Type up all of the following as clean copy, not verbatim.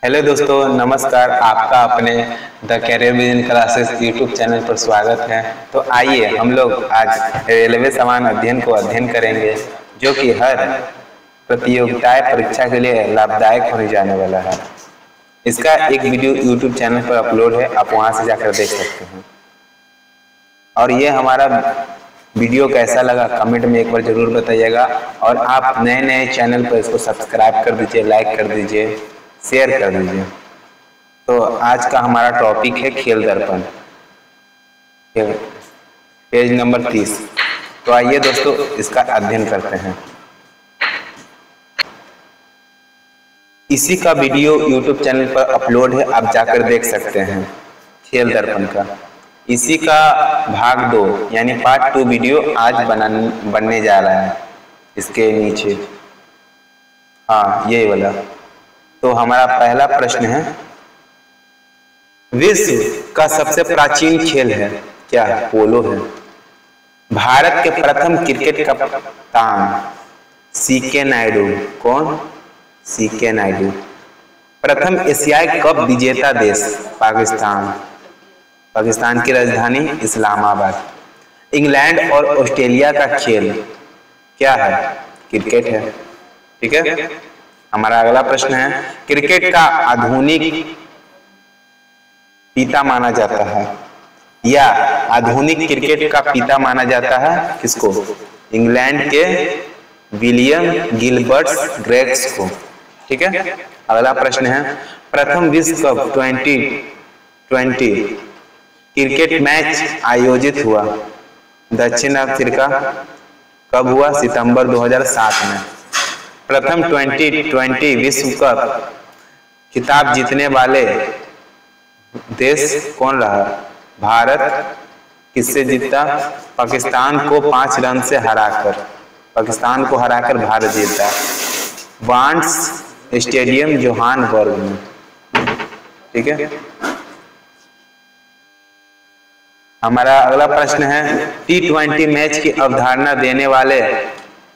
Hello दोस्तों, नमस्कार। आपका अपने the career vision classes YouTube channel पर स्वागत है। तो आइए हम लोग आज रेलवे समान अध्ययन को अध्ययन करेंगे, जो कि हर प्रतियोगिताएं परीक्षा के लिए लाभदायक होने जाने वाला है। इसका एक वीडियो यूट्यूब चैनल पर अपलोड है, आप वहां से जाकर देख सकते हैं। और ये हमारा वीडियो कैसा लगा कमेंट में एक बार जरूर बताइएगा। और आप नए चैनल पर इसको सब्सक्राइब कर दीजिए, लाइक कर दीजिए, शेयर कर दीजिए। तो आज का हमारा टॉपिक है खेल दर्पण, पेज नंबर 30। तो आइए दोस्तों इसका अध्ययन करते हैं। इसी का वीडियो यूट्यूब चैनल पर अपलोड है, आप जाकर देख सकते हैं। खेल दर्पण का इसी का भाग 2 यानी पार्ट 2 वीडियो आज बनने जा रहा है। इसके नीचे हाँ यही वाला। तो हमारा पहला प्रश्न है, विश्व का सबसे प्राचीन खेल है क्या? पोलो है। भारत के प्रथम क्रिकेट कप्तान सीके नायडू। कौन? सीके नायडू। प्रथम एशियाई कप विजेता देश पाकिस्तान। पाकिस्तान की राजधानी इस्लामाबाद। इंग्लैंड और ऑस्ट्रेलिया का खेल क्या है? क्रिकेट है। ठीक है। हमारा अगला प्रश्न है, क्रिकेट का आधुनिक पिता माना जाता है या आधुनिक क्रिकेट का पिता माना जाता है किसको? इंग्लैंड के विलियम गिलबर्ट ग्रेग्स को। ठीक है। अगला प्रश्न है, प्रथम विश्व कप 2020 क्रिकेट मैच आयोजित हुआ दक्षिण अफ्रीका कब हुआ? सितंबर 2007 में। प्रथम 2020 विश्व कप खिताब जीतने वाले देश कौन रहा? भारत। किससे जीता? पाकिस्तान को 5 रन से हराकर। पाकिस्तान को हराकर भारत जीता। बार्न्स स्टेडियम जोहान्सबर्ग में। ठीक है। हमारा अगला प्रश्न है, T20 मैच की अवधारणा देने वाले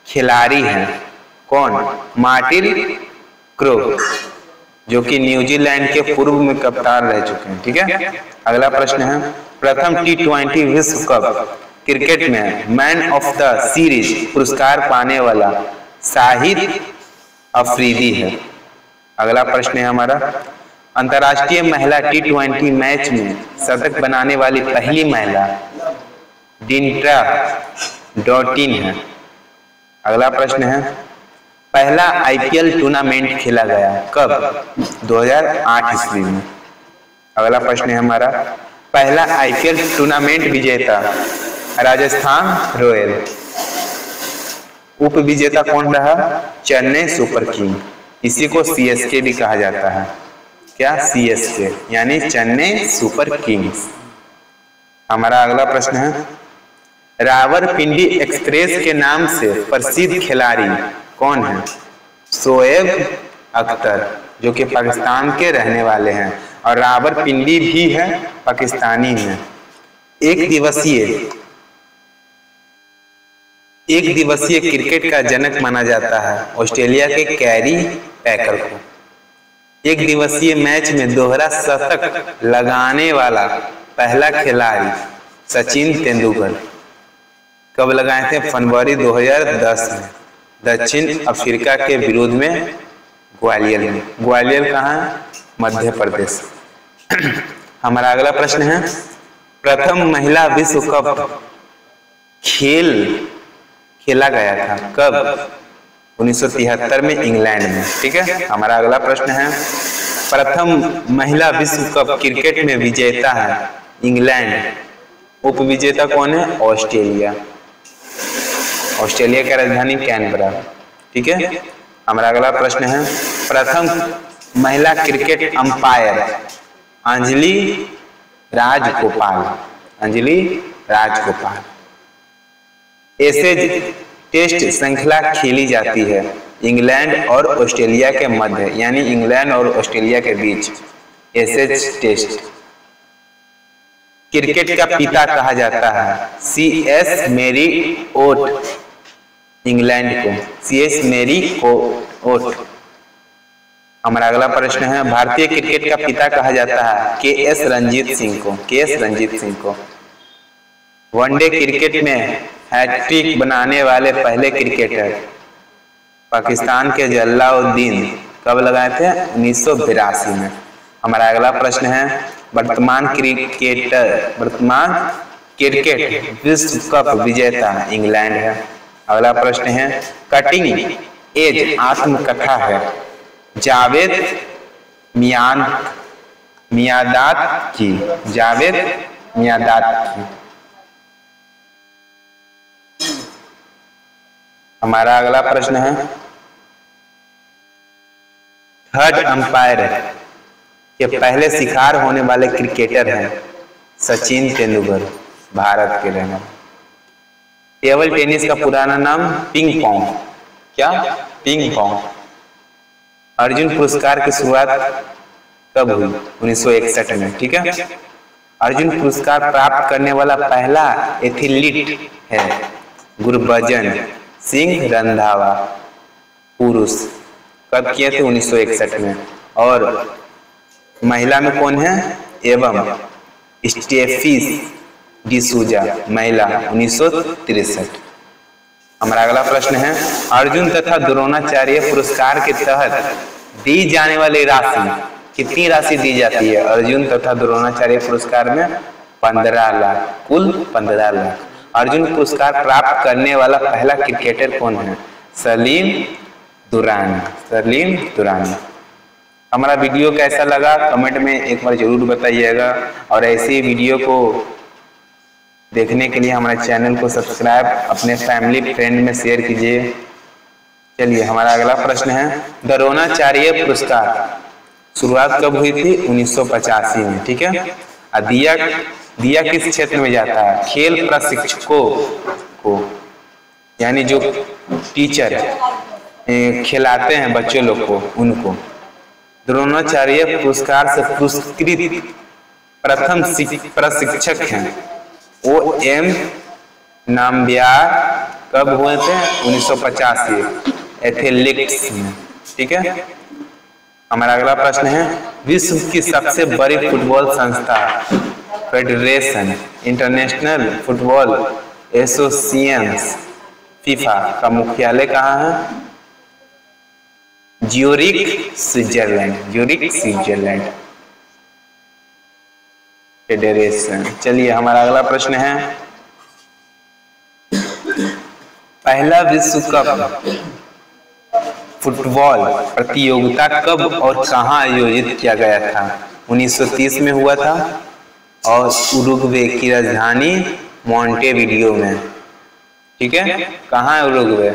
खिलाड़ी हैं कौन? मार्टिन क्रो, जो कि न्यूजीलैंड के पूर्व में कप्तान रह चुके हैं। ठीक है। अगला प्रश्न है, प्रथम T20 विश्व कप क्रिकेट में मैन ऑफ द सीरीज पुरस्कार पाने वाला शाहिद अफरीदी है। अगला प्रश्न है हमारा, अंतर्राष्ट्रीय महिला T20 मैच में शतक बनाने वाली पहली महिला डिंट्रा डॉटिन है। अगला प्रश्न है, पहला IPL टूर्नामेंट खेला गया कब? 2008 ईस्वी में। अगला प्रश्न है हमारा, पहला IPL टूर्नामेंट विजेता राजस्थान रॉयल। उप विजेता कौन रहा? Chennai super king. इसी को CSK भी कहा जाता है। क्या? CSK यानी चेन्नई सुपर किंग्स। हमारा अगला प्रश्न है, रावलपिंडी एक्सप्रेस के नाम से प्रसिद्ध खिलाड़ी कौन है? शोएब अख्तर, जो कि पाकिस्तान के रहने वाले हैं और रावलपिंडी भी है, पाकिस्तानी है। एक दिवसीय क्रिकेट का जनक माना जाता है ऑस्ट्रेलिया के कैरी पैकर को। एक दिवसीय मैच में दोहरा शतक लगाने वाला पहला खिलाड़ी सचिन तेंदुलकर। कब लगाए थे? फरवरी 2010 में दक्षिण अफ्रीका के विरोध में ग्वालियर में। ग्वालियर कहाँ? मध्य प्रदेश। हमारा अगला प्रश्न है, प्रथम महिला विश्व कप खेला गया था कब? 1973 में इंग्लैंड में। ठीक है। हमारा अगला प्रश्न है, प्रथम महिला विश्व कप क्रिकेट में विजेता है इंग्लैंड। उप विजेता कौन है? ऑस्ट्रेलिया। ऑस्ट्रेलिया की राजधानी कैनबरा। ठीक है। हमारा अगला प्रश्न है, प्रथम महिला cricket umpire Anjali Rajagopal. Anjali Rajagopal. Ashes test श्रृंखला खेली जाती है इंग्लैंड और ऑस्ट्रेलिया के मध्य, यानी इंग्लैंड और ऑस्ट्रेलिया के बीच एशेज टेस्ट। क्रिकेट का पिता कहा जाता है CS मैरी ओट। इंग्लैंड को CS मैरी ओट। हमारा अगला प्रश्न है, भारतीय क्रिकेट का पिता कहा जाता है के.एस. रंजीत सिंह को। के.एस. रंजीत सिंह को। वनडे क्रिकेट में हैट्रिक बनाने वाले पहले क्रिकेटर पाकिस्तान के जलालुद्दीन कब लगाए थे? 1982 में। हमारा अगला प्रश्न है, वर्तमान क्रिकेट विश्व कप विजेता इंग्लैंड है। अगला प्रश्न है, कटिंग एज आत्मकथा है जावेद मियांदाद की। जावेद मियांदाद की। हमारा अगला प्रश्न है, थर्ड अंपायर के पहले शिकार होने वाले क्रिकेटर हैं सचिन तेंदुलकर, भारत के रहने। टेबल टेनिस का पुराना नाम पिंग पोंग। क्या? Ping pong. अर्जुन पुरस्कार की शुरुआत कब हुई? 1961 में। ठीक है। अर्जुन पुरस्कार प्राप्त करने वाला पहला एथलीट है गुरबचन सिंह रंधावा, पुरुष। कब किए थे? 1961 में। और महिला में कौन है? एवं स्टेफी डिसूजा, महिला, 1963। हमारा अगला प्रश्न है, अर्जुन तथा द्रोणाचार्य पुरस्कार के तहत दी जाने वाली राशि कितनी राशि दी जाती है? अर्जुन तथा द्रोणाचार्य पुरस्कार में 15 लाख, कुल 15 लाख। अर्जुन पुरस्कार प्राप्त करने वाला पहला क्रिकेटर कौन है? सलीम दुरानी। सलीम दुरानी। हमारा वीडियो कैसा लगा कमेंट में एक बार जरूर बताइएगा, और ऐसे वीडियो को देखने के लिए हमारे चैनल को सब्सक्राइब, अपने फैमिली फ्रेंड में शेयर कीजिए। चलिए, हमारा अगला प्रश्न है, द्रोणाचार्य पुरस्कार शुरुआत कब हुई थी? 1985 में। ठीक है। दिया किस क्षेत्र में जाता है? खेल प्रशिक्षकों को, यानी जो टीचर खिलाते हैं बच्चों लोग को, उनको। द्रोणाचार्य पुरस्कार से पुरस्कृत प्रथम प्रशिक्षक हैं O.M. नाम्बियार। कब हुए थे? 1985 एथलेटिक्स में। ठीक है। हमारा अगला प्रश्न है, विश्व की सबसे बड़ी फुटबॉल संस्था federation international football association FIFA का मुख्यालय कहाँ है? Zurich, Switzerland. Zurich, Switzerland federation. चलिए, हमारा अगला प्रश्न है, पहला विश्व कप फुटबॉल प्रतियोगिता कब और कहां आयोजित किया गया था? 1930 में हुआ था, और उरुग्वे की राजधानी मोंटेविडियो में। ठीक है। कहाँ है उरुग्वे?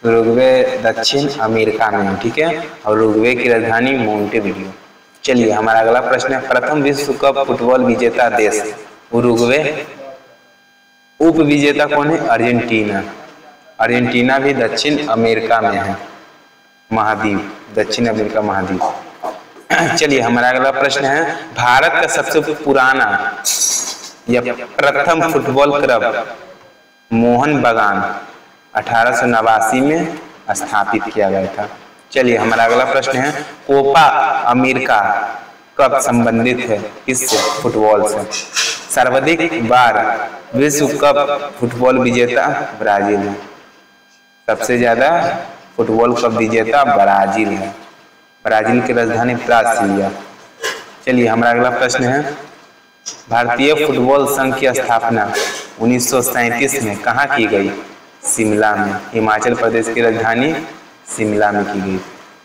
उरुग्वे दक्षिण अमेरिका में। ठीक है। और उरुग्वे की राजधानी मोंटेविडियो। चलिए, हमारा अगला प्रश्न है, प्रथम विश्व कप फुटबॉल विजेता देश उरुग्वे। उप विजेता कौन है? अर्जेंटीना। अर्जेंटीना भी दक्षिण अमेरिका में है, महाद्वीप, दक्षिण अमेरिका महाद्वीप। चलिए, हमारा अगला प्रश्न है, भारत का सबसे पुराना या प्रथम फुटबॉल क्लब मोहन बागान 1889 में स्थापित किया गया था। चलिए, हमारा अगला प्रश्न है, कोपा अमेरिका कब संबंधित है? किससे? फुटबॉल से। सर्वाधिक बार विश्व कप फुटबॉल विजेता ब्राजील है। सबसे ज्यादा फुटबॉल कप विजेता ब्राजील है। ब्राजील की राजधानी ब्रासिलिया। चलिए, हमारा अगला प्रश्न है, भारतीय फुटबॉल संघ की स्थापना 1937 में कहाँ की गई? शिमला में। हिमाचल प्रदेश की राजधानी शिमला में की गई।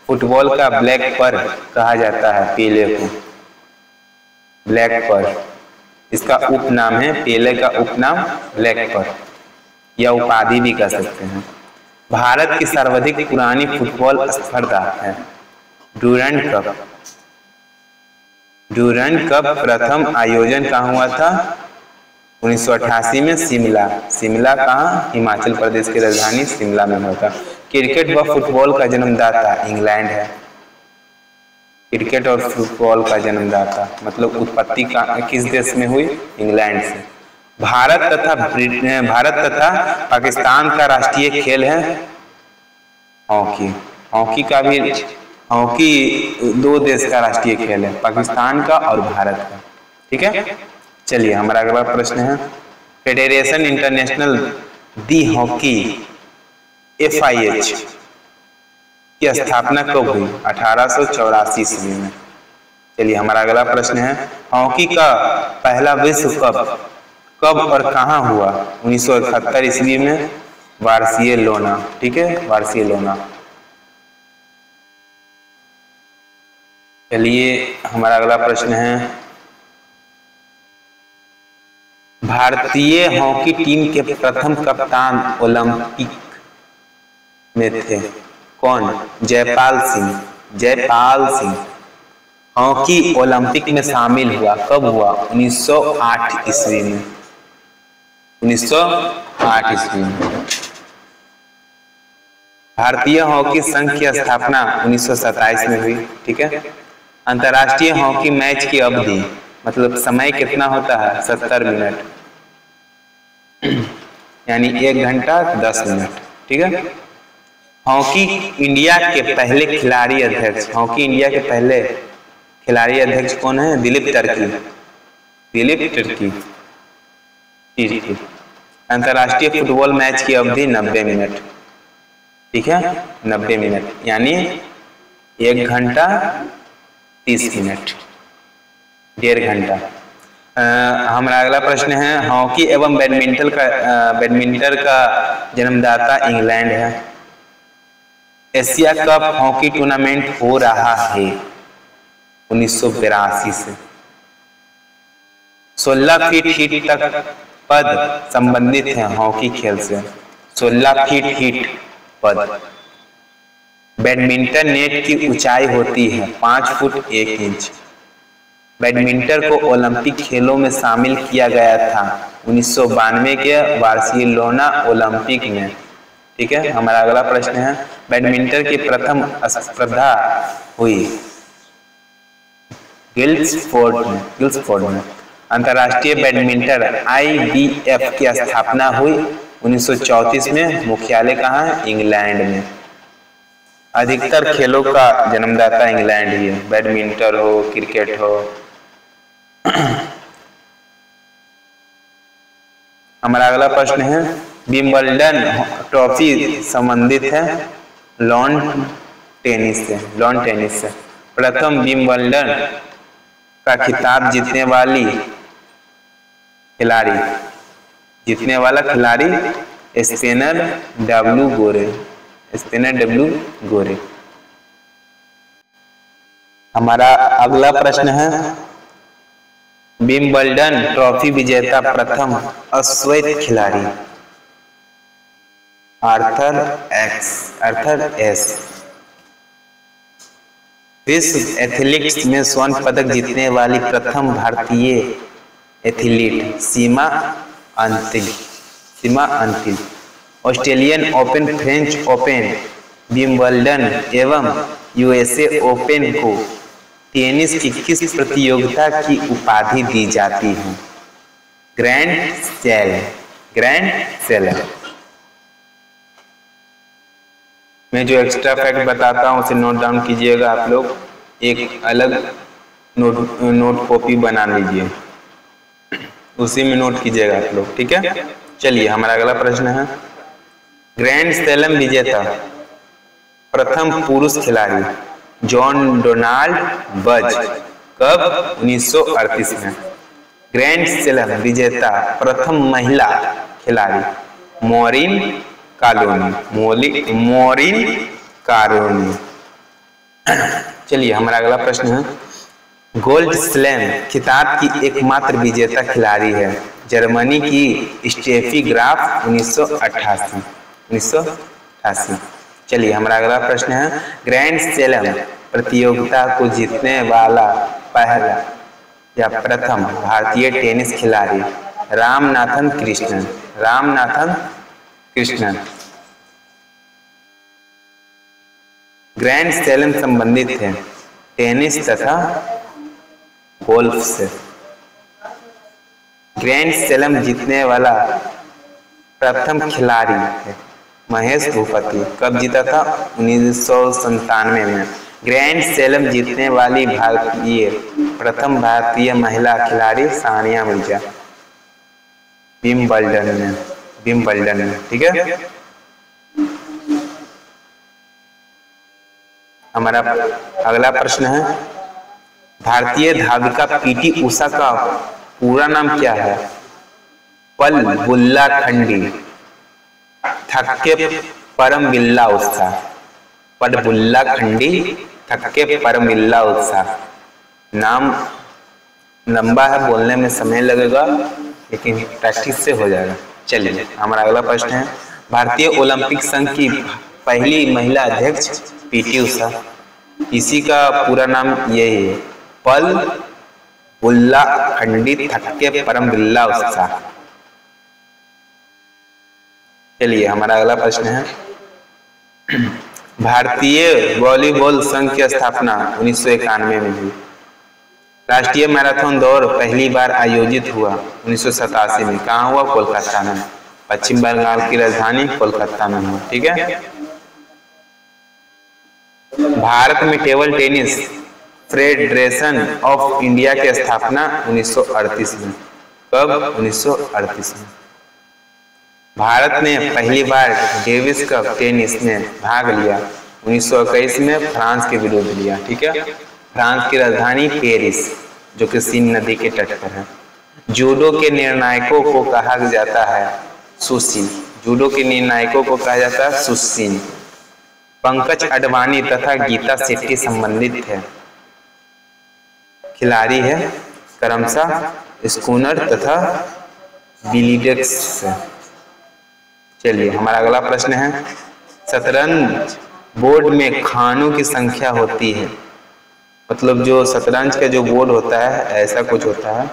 फुटबॉल का ब्लैक पर कहा जाता है पेले को। ब्लैक पर, इसका उपनाम है, पेले का उपनाम ब्लैक पर, या उपाधि भी कह सकते हैं। भारत की सर्वाधिक पुरानी फुटबॉल स्पर्धा है ड्यूरंड कप। ड्यूरंड कप प्रथम आयोजन कहाँ हुआ था? 1988 में शिमला। शिमला कहाँ? हिमाचल प्रदेश की राजधानी शिमला में हुआ था। क्रिकेट व फुटबॉल का जन्मदाता इंग्लैंड है। क्रिकेट और फुटबॉल का जन्मदाता मतलब उत्पत्ति का किस देश में हुई? इंग्लैंड से। भारत तथा पाकिस्तान का राष्ट्रीय खेल है हॉकी। हॉकी का भी हॉकी दो देश का राष्ट्रीय खेल है, पाकिस्तान का और भारत का। ठीक है, चलिए हमारा अगला प्रश्न है, फेडरेशन इंटरनेशनल दी हॉकी FIH की स्थापना कब हुई? 1884 ईस्वी में। चलिए हमारा अगला प्रश्न है, हॉकी का पहला विश्व कप कब और कहां हुआ? 1971 ईस्वी में, बार्सिलोना। ठीक है, बार्सिलोना। चलिए हमारा अगला प्रश्न है, भारतीय हॉकी टीम के प्रथम कप्तान ओलंपिक में थे कौन? जयपाल सिंह। जयपाल सिंह हॉकी ओलंपिक में शामिल हुआ, कब हुआ? 1908 ईस्वी में। 1908 ईस्वी में। भारतीय हॉकी संघ की स्थापना 1927 में हुई। ठीक है, अंतर्राष्ट्रीय हॉकी मैच की अवधि मतलब समय कितना होता है? 70 मिनट, यानी 1 घंटा 10 मिनट। ठीक है, हॉकी इंडिया के पहले खिलाड़ी अध्यक्ष, हॉकी इंडिया के पहले खिलाड़ी अध्यक्ष कौन है? दिलीप तिर्की। दिलीप तिर्की। अंतर्राष्ट्रीय फुटबॉल मैच की अवधि 90 मिनट। ठीक है, 90 मिनट, यानी 1 घंटा 30 मिनट, 1.5 घंटा। हमारा अगला प्रश्न है, हॉकी एवं बैडमिंटन का जन्मदाता इंग्लैंड है। एशिया कप हॉकी टूर्नामेंट हो रहा है 1982 से। 16 फीट हिट तक पद संबंधित है हॉकी खेल से। 16 फीट हिट पद। बैडमिंटन नेट की ऊंचाई होती है 5 फुट 1 इंच। बैडमिंटन को ओलंपिक खेलों में शामिल किया गया था 1992 के बार्सिलोना ओलंपिक में। ठीक है, हमारा अगला प्रश्न है, बैडमिंटन की प्रथम स्पर्धा हुई गिल्सफोर्ड में। अंतर्राष्ट्रीय बैडमिंटन IBF की स्थापना हुई 1934 में। मुख्यालय कहाँ है? इंग्लैंड में। अधिकतर खेलों का जन्मदाता इंग्लैंड ही है, बैडमिंटन हो, क्रिकेट हो। हमारा अगला प्रश्न है, विंबलडन ट्रॉफी संबंधित है लॉन टेनिस से। प्रथम विंबलडन का खिताब जीतने वाला खिलाड़ी स्पेनर डब्ल्यू गोरे। हमारा अगला प्रश्न है, विंबलडन ट्रॉफी विजेता प्रथम अश्वेत खिलाड़ी आर्थर एस। विश्व एथलेटिक्स में स्वर्ण पदक जीतने वाली प्रथम भारतीय athlete Seema Antil. Australian open, French open, Wimbledon एवं USA ओपन को टेनिस की किस प्रतियोगिता की उपाधि दी जाती है? Grand slam. मैं जो एक्स्ट्रा फैक्ट बताता हूँ उसे नोट डाउन कीजिएगा आप लोग, एक अलग नोट कॉपी बना लीजिए, उसी में नोट कीजिएगा आप लोग। ठीक है, चलिए हमारा अगला प्रश्न है, ग्रैंड स्लैम विजेता प्रथम पुरुष खिलाड़ी जॉन डोनाल्ड बज, कब? 1938 में। ग्रैंड स्लैम विजेता प्रथम महिला खिलाड़ी मॉरिन कालोनी। चलिए हमारा अगला प्रश्न है, गोल्ड स्लैम खिताब की एकमात्र विजेता खिलाड़ी है जर्मनी की स्टेफी ग्राफ 1988। चलिए हमारा अगला प्रश्न है, ग्रैंड स्लैम प्रतियोगिता को जीतने वाला पहला या प्रथम भारतीय टेनिस खिलाड़ी रामनाथन कृष्णन। ग्रैंड स्लैम संबंधित है टेनिस तथा गोल्फ से। ग्रैंड स्लैम जीतने वाला प्रथम खिलाड़ी है महेश भूपति, कब जीता था? 1997 में। ग्रैंड स्लैम जीतने वाली प्रथम भारतीय महिला खिलाड़ी सानिया मिर्जा, विंबलडन में। ठीक है, हमारा अगला प्रश्न है, भारतीय धाविका पीटी उषा का पूरा नाम क्या है? पल बुल्ला खंडी, थक्के परम बिल्ला उत्साह। पल बुल्ला खंडी, थक्के परम बिल्ला उत्साह। नाम लंबा है, बोलने में समय लगेगा, लेकिन प्रैक्टिस से हो जाएगा। चलिए, हमारा अगला प्रश्न है, भारतीय ओलंपिक संघ की पहली महिला अध्यक्ष पीटी उषा, इसी का पूरा नाम यही है, पल बुल्ला खंडी, थक्के परम बिल्ला उत्साह। चलिए, हमारा अगला प्रश्न है, भारतीय वॉलीबॉल संघ की स्थापना 1991 में हुई। राष्ट्रीय मैराथन दौड़ पहली बार आयोजित हुआ 1987 में। कहाँ हुआ? कोलकाता में। पश्चिम बंगाल की राजधानी कोलकाता में हुआ। ठीक है, भारत में table tennis federation of India की स्थापना 1938 में। कब? 1938 में। भारत ने पहली बार डेविस कप टेनिस में भाग लिया 1921 में, फ्रांस के विरुद्ध लिया। ठीक है, फ्रांस की राजधानी पेरिस, जो कि सीन नदी के तट पर है। जूडो के निर्णायकों को कहा जाता है सुशीन। जूडो के निर्णायकों को कहा जाता है सुशीन। पंकज अडवाणी तथा गीता शेट्टी संबंधित है, खिलाड़ी है क्रमशः स्कूनर तथा बिलीडेक्स से। चलिए, हमारा अगला प्रश्न है, शतरंज बोर्ड में खानों की संख्या होती है। मतलब जो शतरंज का जो बोर्ड होता है, ऐसा कुछ होता है,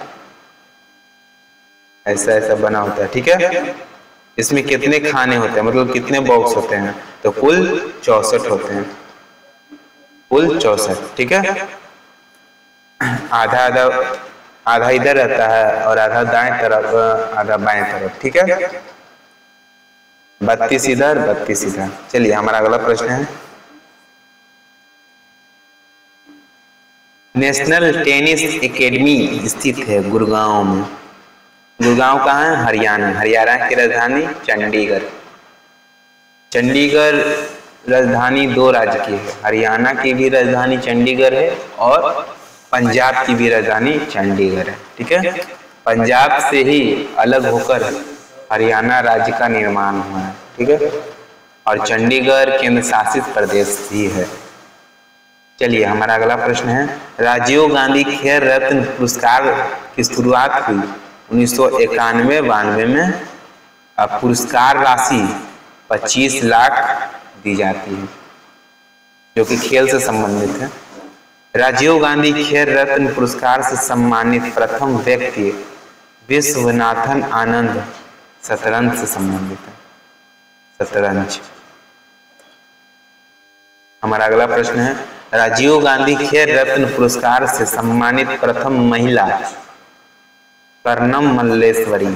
ऐसा ऐसा बना होता है। ठीक है, इसमें कितने खाने होते हैं, मतलब कितने बॉक्स होते हैं? तो कुल 64 होते हैं, कुल 64। ठीक है, आधा आधा आधा इधर रहता है और आधा दाएं तरफ, आधा बाएं तरफ। ठीक है, 32 इधर 32 इधर। चलिए, हमारा अगला प्रश्न है, नेशनल टेनिस एकेडमी स्थित है गुड़गांव में। गुड़गांव कहाँ है? हरियाणा। हरियाणा की राजधानी चंडीगढ़। चंडीगढ़ राजधानी दो राज्य की है, हरियाणा की भी राजधानी चंडीगढ़ है और पंजाब की भी राजधानी चंडीगढ़ है। ठीक है, पंजाब से ही अलग होकर हरियाणा राज्य का निर्माण हुआ है। ठीक है, और चंडीगढ़ केंद्र शासित प्रदेश भी है। चलिए, हमारा अगला प्रश्न है, राजीव गांधी खेल रत्न पुरस्कार की शुरुआत हुई 1991-92 में। अब पुरस्कार राशि 25 लाख दी जाती है, जो कि खेल से संबंधित है। राजीव गांधी खेल रत्न पुरस्कार से सम्मानित प्रथम व्यक्ति विश्वनाथन आनंद, शतरंज से संबंधित है, शतरंज। हमारा अगला प्रश्न है, राजीव गांधी खेल रत्न पुरस्कार से सम्मानित प्रथम महिला कर्णम मल्लेश्वरी,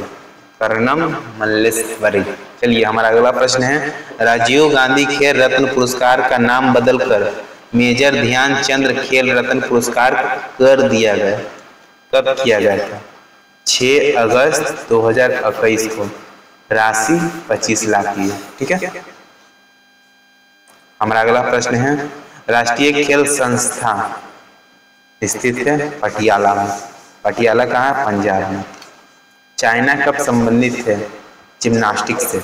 कर्णम मल्लेश्वरी। चलिए, हमारा अगला प्रश्न है, राजीव गांधी खेल रत्न पुरस्कार का नाम बदलकर मेजर ध्यानचंद खेल रत्न पुरस्कार कर दिया गया। कब किया गया था? 6 अगस्त 2021 को। राशि 25 लाख की है। ठीक है, हमारा अगला प्रश्न है, राष्ट्रीय खेल संस्थान स्थित है पटियाला में। पटियाला कहाँ है? पंजाब में। चाइना कब संबंधित है? जिम्नास्टिक से।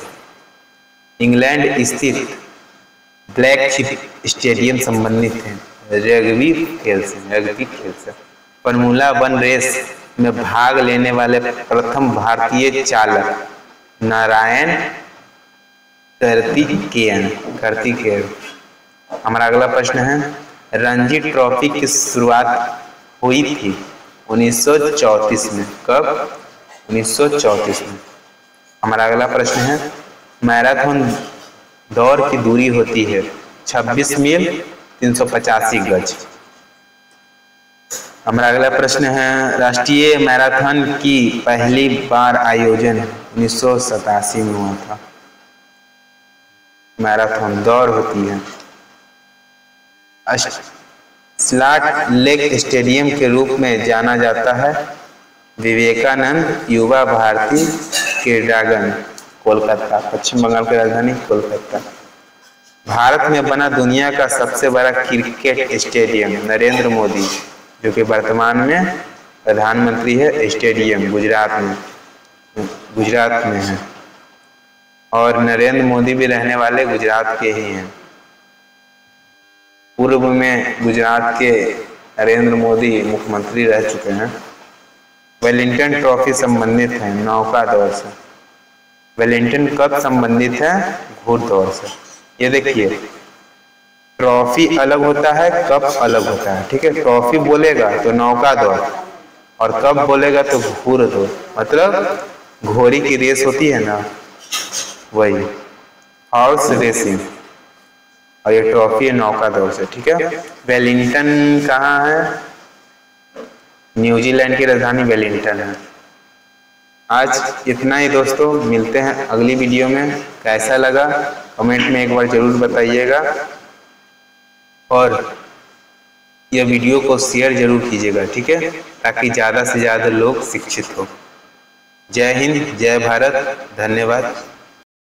इंग्लैंड स्थित ब्लैकशिप स्टेडियम संबंधित है रग्बी खेल से। फॉर्मूला 1 रेस में भाग लेने वाले प्रथम भारतीय चालक नारायण कार्तिकेयन। हमारा अगला प्रश्न है, रणजी ट्रॉफी की शुरुआत हुई थी 1934 में। कब? 1934 में। हमारा अगला प्रश्न है, मैराथन दौड़ की दूरी होती है 26 मील 385 गज। हमारा अगला प्रश्न है, राष्ट्रीय मैराथन की पहली बार आयोजन 1987 में हुआ था। मैराथन दौड़ होती है सॉल्ट लेक स्टेडियम के रूप में जाना जाता है? विवेकानंद युवा भारती क्रीड़ांगन, कोलकाता। पश्चिम बंगाल की राजधानी कोलकाता। भारत में बना दुनिया का सबसे बड़ा क्रिकेट स्टेडियम? नरेंद्र मोदी, जो कि वर्तमान में प्रधानमंत्री है। स्टेडियम गुजरात में है और नरेंद्र मोदी भी रहने वाले गुजरात के ही हैं। पूर्व में गुजरात के नरेंद्र मोदी मुख्यमंत्री रह चुके हैं। वेलिंगटन ट्रॉफी संबंधित है नौका दौड़ से। वेलिंगटन कप संबंधित है? घुड़दौड़ से। ये देखिए, ट्रॉफी अलग होता है, कप अलग होता है। ठीक है, ट्रॉफी बोलेगा तो नौका दौड़ और कप बोलेगा तो घुड़दौड़, मतलब घोड़ी की रेस होती है ना, वही हॉर्स रेसिंग। और ये ट्रॉफी है नौका दौड़ से। ठीक है, वेलिंगटन कहाँ है? न्यूजीलैंड की राजधानी वेलिंगटन है। आज इतना ही दोस्तों, मिलते हैं अगली वीडियो में। कैसा लगा कमेंट में एक बार जरूर बताइएगा और यह वीडियो को शेयर जरूर कीजिएगा। ठीक है, ताकि ज़्यादा से ज़्यादा लोग शिक्षित हो। जय हिंद, जय भारत, धन्यवाद।